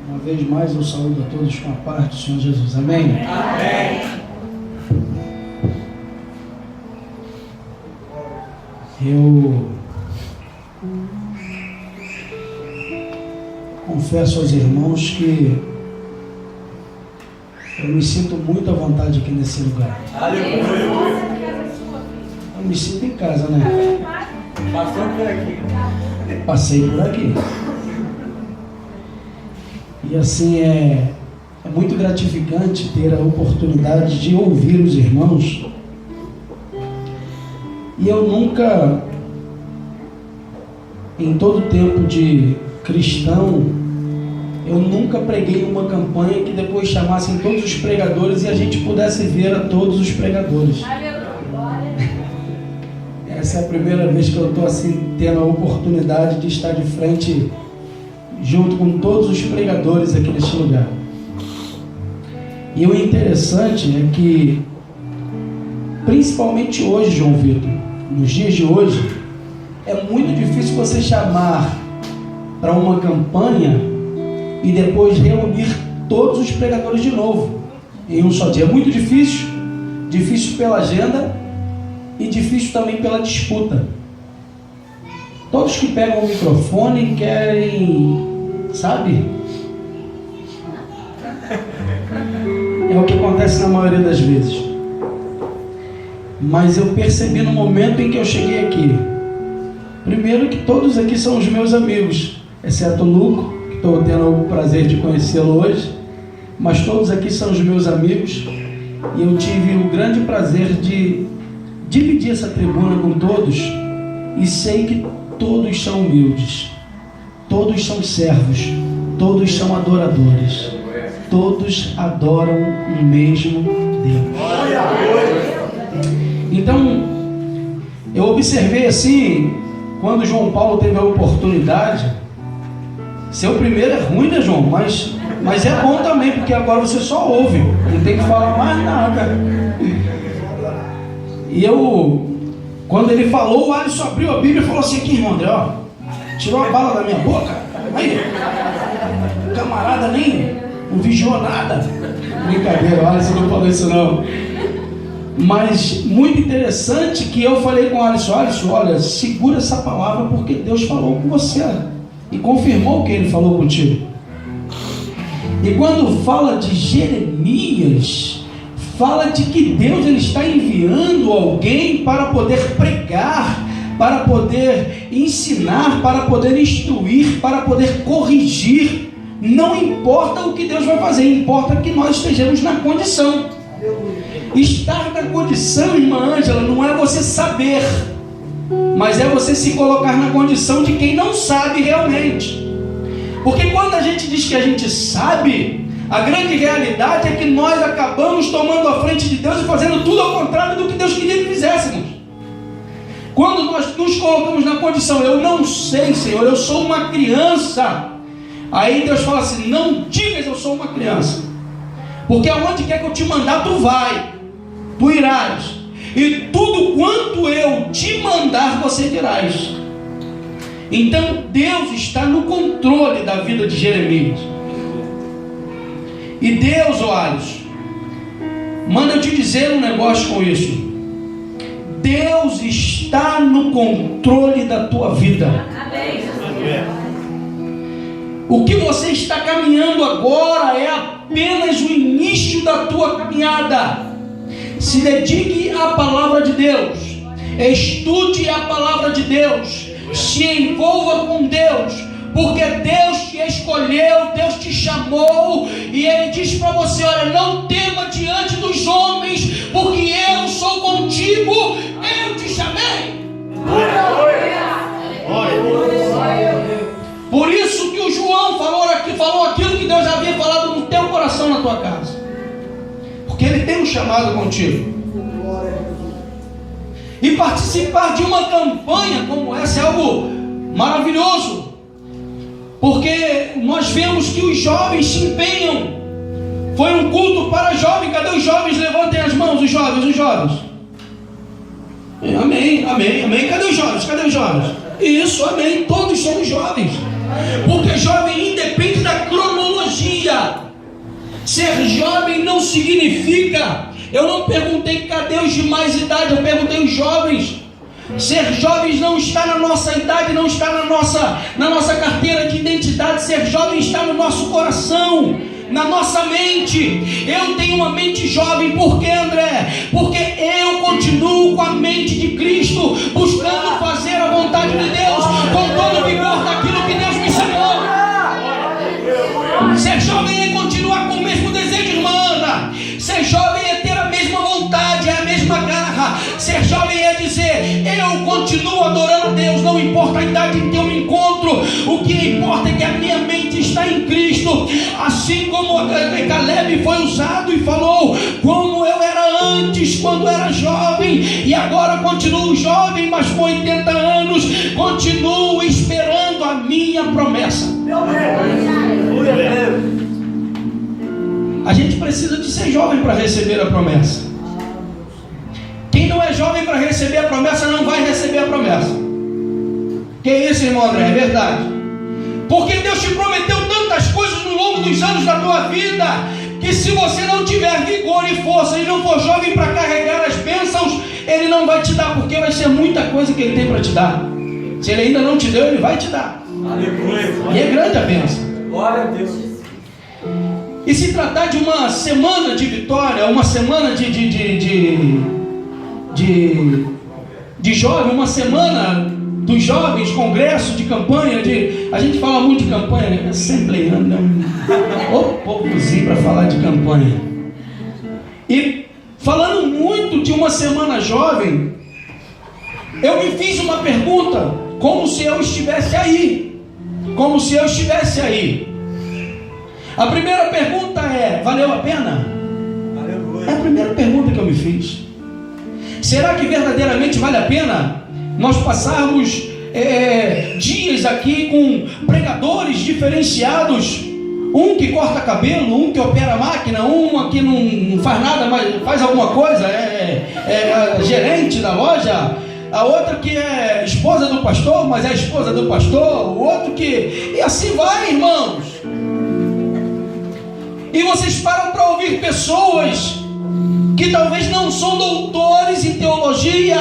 Uma vez mais eu saúdo a todos com a paz do Senhor Jesus. Amém? Amém. Eu confesso aos irmãos que eu me sinto muito à vontade aqui nesse lugar. Aleluia. Eu me sinto em casa, né? Passou por aqui. Passei por aqui. E assim é muito gratificante ter a oportunidade de ouvir os irmãos. E eu nunca, em todo tempo de cristão, eu nunca preguei uma campanha que depois chamassem todos os pregadores e a gente pudesse ver a todos os pregadores. Essa é a primeira vez que eu estou assim, tendo a oportunidade de estar de frente junto com todos os pregadores aqui neste lugar. E o interessante é que, principalmente hoje, João Vitor, nos dias de hoje, é muito difícil você chamar para uma campanha e depois reunir todos os pregadores de novo em um só dia. É muito difícil, difícil pela agenda e difícil também pela disputa. Todos que pegam o microfone querem, sabe? É o que acontece na maioria das vezes. Mas eu percebi no momento em que eu cheguei aqui, primeiro que todos aqui são os meus amigos, exceto o Luco, que estou tendo o prazer de conhecê-lo hoje, mas todos aqui são os meus amigos, e eu tive o grande prazer de dividir essa tribuna com todos, e sei que todos são humildes, todos são servos, todos são adoradores, todos adoram o mesmo Deus. Então, eu observei assim, quando João Paulo teve a oportunidade, ser o primeiro é ruim, né, João? Mas é bom também, porque agora você só ouve, não tem que falar mais nada. E quando ele falou, o Alisson abriu a Bíblia e falou assim: aqui, irmão André, ó, tirou a bala da minha boca. Aí, o camarada nem não vigiou nada. Brincadeira, o Alisson não falou isso não. Mas muito interessante que eu falei com o Alisson: Alisson, olha, segura essa palavra porque Deus falou com você e confirmou o que ele falou contigo. E quando fala de Jeremias, fala de que Deus ele está enviando alguém para poder pregar, para poder ensinar, para poder instruir, para poder corrigir. Não importa o que Deus vai fazer, importa que nós estejamos na condição. Estar na condição, irmã Ângela, não é você saber, mas é você se colocar na condição de quem não sabe realmente. Porque quando a gente diz que a gente sabe, a grande realidade é que nós acabamos tomando a frente de Deus e fazendo tudo ao contrário do que Deus queria que fizéssemos. Quando nós nos colocamos na condição, eu não sei, Senhor, eu sou uma criança, aí Deus fala assim: não digas eu sou uma criança, porque aonde quer que eu te mandar, tu vai, tu irás, e tudo quanto eu te mandar, você dirás. Então Deus está no controle da vida de Jeremias. E Deus, ó Alisson, manda eu te dizer um negócio com isso. Deus está no controle da tua vida. O que você está caminhando agora é apenas o início da tua caminhada. Se dedique à palavra de Deus, estude a palavra de Deus, se envolva com Deus, porque Deus te escolheu, Deus te chamou, e Ele diz para você: olha, não tema diante dos homens, porque eu sou contigo, eu te chamei. Por isso que o João falou aquilo que Deus já havia falado no teu coração, na tua casa, porque Ele tem um chamado contigo. E participar de uma campanha como essa é algo maravilhoso, porque nós vemos que os jovens se empenham. Foi um culto para jovens. Cadê os jovens? Levantem as mãos, os jovens. Amém. Cadê os jovens? Isso, amém. Todos somos jovens, porque jovem independe da cronologia Ser jovem não significa, eu não perguntei cadê os de mais idade, eu perguntei os jovens. Ser jovens não está na nossa idade, não está na nossa carteira de identidade. Ser jovem está no nosso coração, na nossa mente. Eu tenho uma mente jovem, por quê, André? Porque eu continuo com a mente de Cristo, buscando fazer a vontade de Deus, com todo o vigor daquilo que Deus me ensinou. Ser jovem é continuar com o mesmo desejo, irmã Ana. Ser jovem é ter a mesma vontade, é a mesma garra. Ser jovem é dizer, eu continuo adorando a Deus, não importa a idade em que eu me encontro, o que importa é que a minha mente está em Cristo. Assim como Caleb foi usado e falou, como eu era antes, quando era jovem, e agora continuo jovem, mas com 80 anos, continuo esperando a minha promessa. A gente precisa de ser jovem para receber a promessa. Quem não é jovem para receber a promessa não vai receber a promessa. Que isso, irmão André? É verdade. Porque Deus te prometeu tantas coisas no longo dos anos da tua vida, que se você não tiver vigor e força e não for jovem para carregar as bênçãos, Ele não vai te dar, porque vai ser muita coisa que Ele tem para te dar. Se Ele ainda não te deu, Ele vai te dar. Aleluia. E é grande a bênção. Glória a Deus. E se tratar de uma semana de vitória, uma semana de jovem, uma semana dos jovens, congresso de campanha, a gente fala muito de campanha, né? Assembleando, o povozinho para falar de campanha. E falando muito de uma semana jovem, eu me fiz uma pergunta, como se eu estivesse aí. Como se eu estivesse aí. A primeira pergunta é, valeu a pena? Aleluia. É a primeira pergunta que eu me fiz. Será que verdadeiramente vale a pena nós passarmos dias aqui com pregadores diferenciados? Um que corta cabelo, um que opera a máquina, um que não faz nada, mas faz alguma coisa, é gerente da loja. A outra que é esposa do pastor, mas é esposa do pastor. O outro que... E assim vai, irmãos. E vocês param para ouvir pessoas que talvez não são doutores em teologia,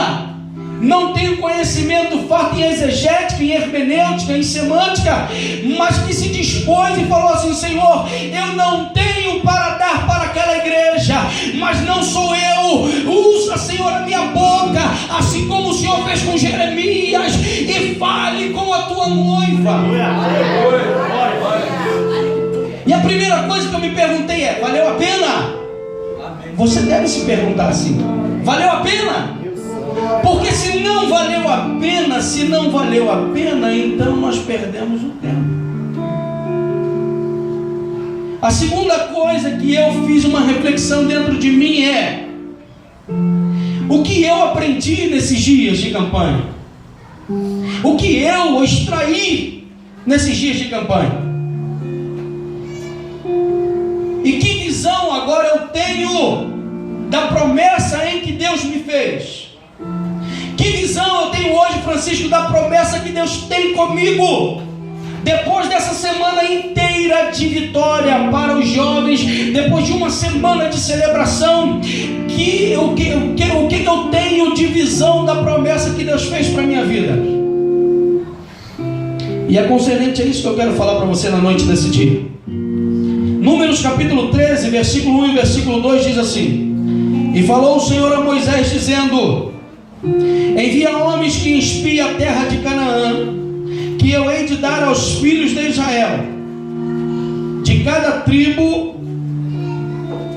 não têm conhecimento farto em exegética, em hermenêutica, em semântica, mas que se dispôs e falou assim, Senhor, eu não tenho para dar para aquela igreja, mas não sou eu, usa, Senhor, a minha boca, assim como o Senhor fez com Jeremias, e fale com a tua noiva. E a primeira coisa que eu me perguntei é, valeu a pena? Você deve se perguntar assim, valeu a pena? Porque se não valeu a pena, então nós perdemos o tempo. A segunda coisa que eu fiz uma reflexão dentro de mim é, o que eu aprendi nesses dias de campanha? O que eu extraí nesses dias de campanha? E que visão agora eu tenho da promessa em que Deus me fez? Que visão eu tenho hoje, Francisco, da promessa que Deus tem comigo? Depois dessa semana inteira de vitória para os jovens, depois de uma semana de celebração, o que eu tenho de visão da promessa que Deus fez para a minha vida? E é concernente a isso que eu quero falar para você na noite desse dia. Números capítulo 13, versículo 1 e versículo 2 diz assim: E falou o Senhor a Moisés dizendo: Envia homens que espiem a terra de Canaã, que eu hei de dar aos filhos de Israel. De cada tribo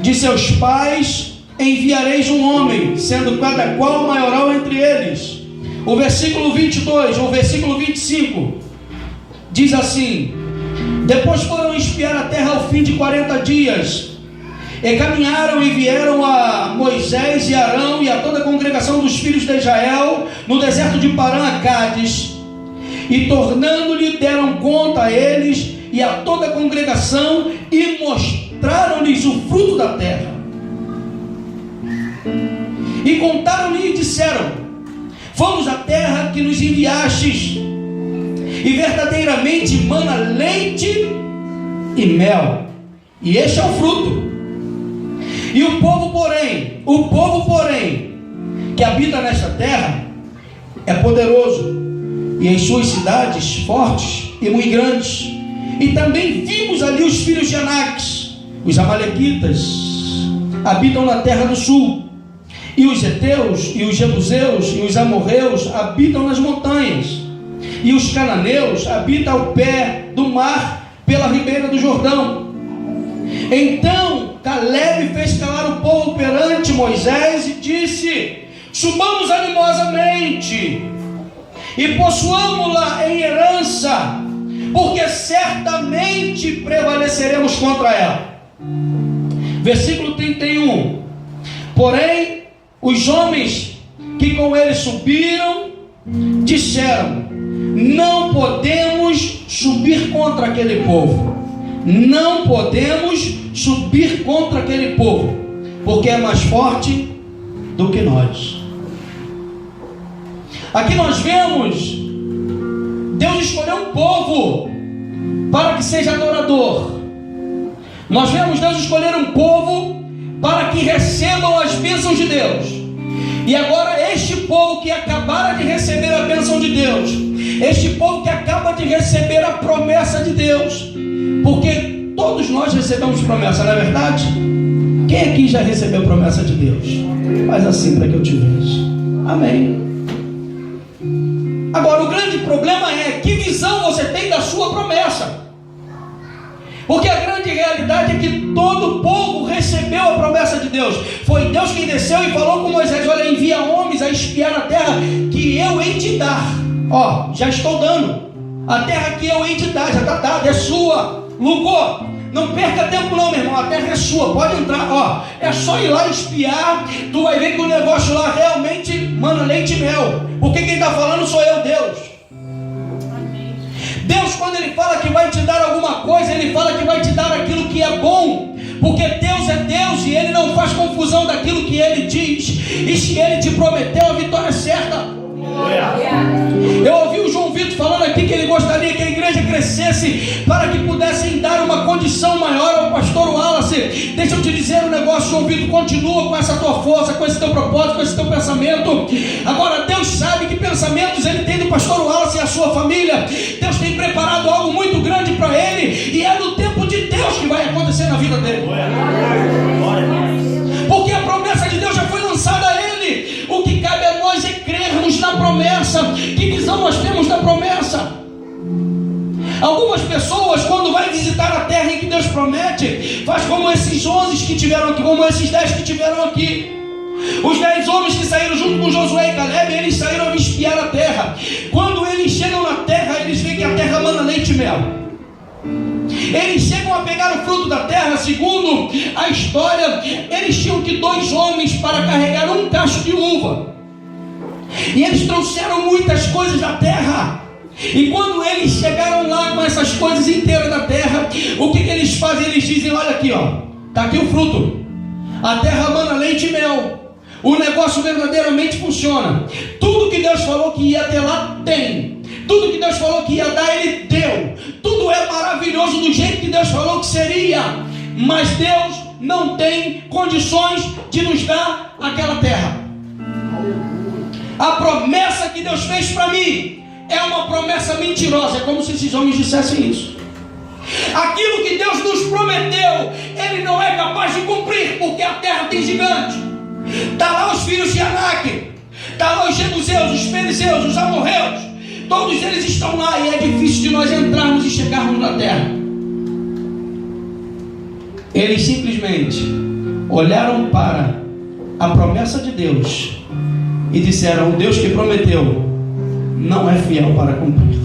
de seus pais enviareis um homem, sendo cada qual maioral entre eles. O versículo 22, o versículo 25 diz assim: Depois foram espiar a terra ao fim de 40 dias, e caminharam e vieram a Moisés e Arão e a toda a congregação dos filhos de Israel no deserto de Parã a Cádiz, e tornando-lhe deram conta a eles e a toda a congregação, e mostraram-lhes o fruto da terra. E contaram-lhe e disseram: Fomos à terra que nos enviastes, e verdadeiramente mana leite e mel, e este é o fruto. E o povo, porém, que habita nesta terra, é poderoso, e as suas cidades fortes e muito grandes. E também vimos ali os filhos de Anak, os amalequitas, habitam na terra do sul. E os heteus, e os jebuseus, e os amorreus habitam nas montanhas. E os cananeus habitam ao pé do mar, pela ribeira do Jordão. Então Caleb fez calar o povo perante Moisés e disse: subamos animosamente e possuamo-la em herança, porque certamente prevaleceremos contra ela. Versículo 31. Porém, os homens que com ele subiram disseram: não podemos subir contra aquele povo. Não podemos subir contra aquele povo, porque é mais forte do que nós. Aqui nós vemos Deus escolheu um povo para que seja adorador. Nós vemos Deus escolher um povo para que recebam as bênçãos de Deus. E agora este povo que acabara de receber a bênção de Deus, este povo que acaba de receber a promessa de Deus, porque todos nós recebemos promessa, não é verdade? Quem aqui já recebeu promessa de Deus? Faz assim para que eu te veja. Amém. Agora, o grande problema é que visão você tem da sua promessa. Porque a grande realidade é que todo o povo recebeu a promessa de Deus. Foi Deus quem desceu e falou com Moisés: olha, envia homens a espiar na terra que eu hei de dar. Ó, já estou dando. A terra que eu hei de dar, já está dada, é sua. Lucou, não perca tempo não, meu irmão, a terra é sua, pode entrar. Ó, é só ir lá espiar. Tu vai ver que o negócio lá realmente manda leite e mel. Porque quem está falando sou eu, Deus. Deus, quando Ele fala que vai te dar alguma coisa, Ele fala que vai te dar aquilo que é bom. Porque Deus é Deus e Ele não faz confusão daquilo que Ele diz. E se Ele te prometeu, a vitória é certa. Eu ouvi o João Vitor falando aqui que ele gostaria que a igreja crescesse para que pudessem dar uma condição maior ao pastor Wallace. Deixa eu te dizer um negócio, João Vitor, continua com essa tua força, com esse teu propósito, com esse teu pensamento. Agora Deus sabe que pensamentos Ele tem do pastor Wallace e a sua família. Deus tem preparado algo muito grande para ele, e é no tempo de Deus que vai acontecer na vida dele. Porque a promessa de Deus já foi lançada a ele. O que cabe a nós é crermos na promessa. Que visão nós temos da promessa? Algumas pessoas, quando vai visitar a terra em que Deus promete, faz como esses 11 que tiveram aqui, como esses 10 que tiveram aqui. Os 10 homens que saíram junto com Josué e Caleb, eles saíram a espiar a terra. Quando eles chegam na terra, eles veem que a terra manda leite e mel. Eles chegam a pegar o fruto da terra. Segundo a história, eles tinham que 2 homens para carregar um cacho de uva. E eles trouxeram muitas coisas da terra. E quando eles chegaram lá com essas coisas inteiras da terra, o que eles fazem? Eles dizem: olha aqui, ó, está aqui o fruto. A terra manda leite e mel. O negócio verdadeiramente funciona. Tudo que Deus falou que ia ter lá, tem. Tudo que Deus falou que ia dar, Ele deu. Tudo é maravilhoso do jeito que Deus falou que seria. Mas Deus não tem condições de nos dar aquela terra. A promessa que Deus fez para mim é uma promessa mentirosa. É como se esses homens dissessem isso. Aquilo que Deus nos prometeu, Ele não é capaz de cumprir, porque a terra tem gigante. Está lá os filhos de Anak, está lá os jebuseus, os fariseus, os amorreus. Todos eles estão lá, e é difícil de nós entrarmos e chegarmos na terra. Eles simplesmente olharam para a promessa de Deus e disseram: o Deus que prometeu não é fiel para cumprir.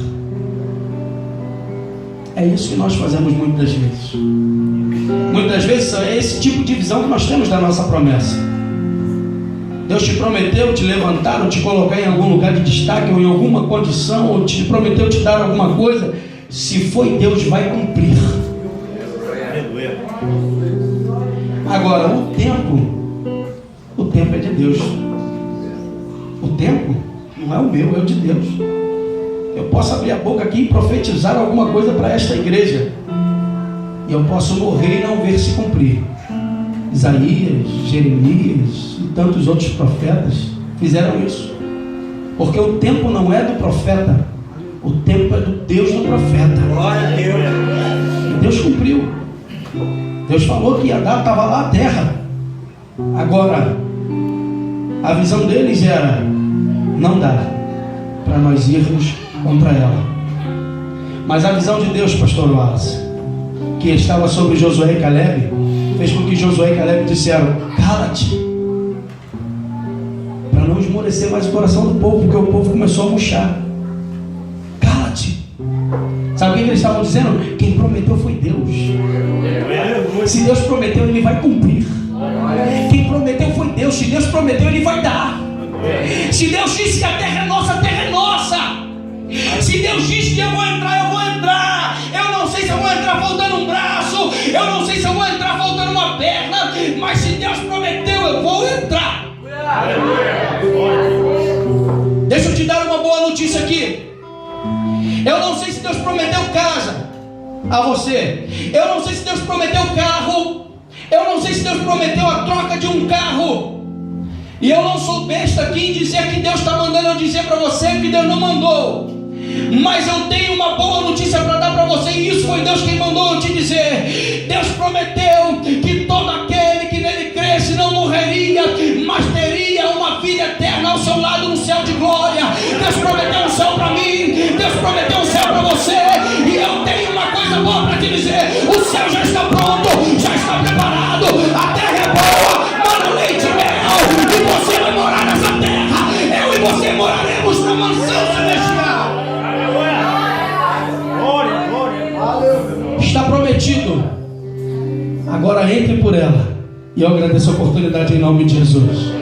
É isso que nós fazemos muitas vezes. Muitas vezes é esse tipo de visão que nós temos da nossa promessa. Deus te prometeu te levantar, ou te colocar em algum lugar de destaque, ou em alguma condição, ou te prometeu te dar alguma coisa. Se foi Deus, vai cumprir. Agora, o tempo é de Deus. O tempo não é o meu, é o de Deus. Eu posso abrir a boca aqui e profetizar alguma coisa para esta igreja, e eu posso morrer e não ver se cumprir. Isaías, Jeremias e tantos outros profetas fizeram isso. Porque o tempo não é do profeta, o tempo é do Deus do profeta. Glória a Deus. E Deus cumpriu. Deus falou que ia dar, estava lá a terra. Agora, a visão deles era: não dá para nós irmos contra ela. Mas a visão de Deus, pastor Wallace, que estava sobre Josué e Caleb, fez com que Josué e Caleb disseram: cala-te, para não esmorecer mais o coração do povo, porque o povo começou a murchar. Cala-te. Sabe o que eles estavam dizendo? Quem prometeu foi Deus. Se Deus prometeu, Ele vai cumprir. Quem prometeu foi Deus. Se Deus prometeu, Ele vai dar. Se Deus disse que a terra é nossa, a terra é nossa. Se Deus disse que eu vou entrar, eu vou entrar. Eu não sei se eu vou entrar faltando um braço, eu não sei se eu vou entrar faltando uma perna, mas se Deus prometeu, eu vou entrar. Deixa eu te dar uma boa notícia aqui. Eu não sei se Deus prometeu casa a você. Eu não sei se Deus prometeu carro. Eu não sei se Deus prometeu a troca de um carro. E eu não sou besta aqui em dizer que Deus está mandando eu dizer para você que Deus não mandou. Mas eu tenho uma boa notícia para dar para você, e isso foi Deus quem mandou eu te dizer. Deus prometeu que todo aquele que nele cresce não morreria, mas teria uma vida eterna ao seu lado no céu de glória. Deus prometeu um céu para mim, Deus prometeu um céu para você, e eu tenho uma coisa boa para te dizer: o céu já está pronto, já está preparado, a terra é boa, mana leite e mel, e você vai morar nessa terra. Eu e você moraremos na mansão celestial. Está prometido. Agora entre por ela. E eu agradeço a oportunidade em nome de Jesus.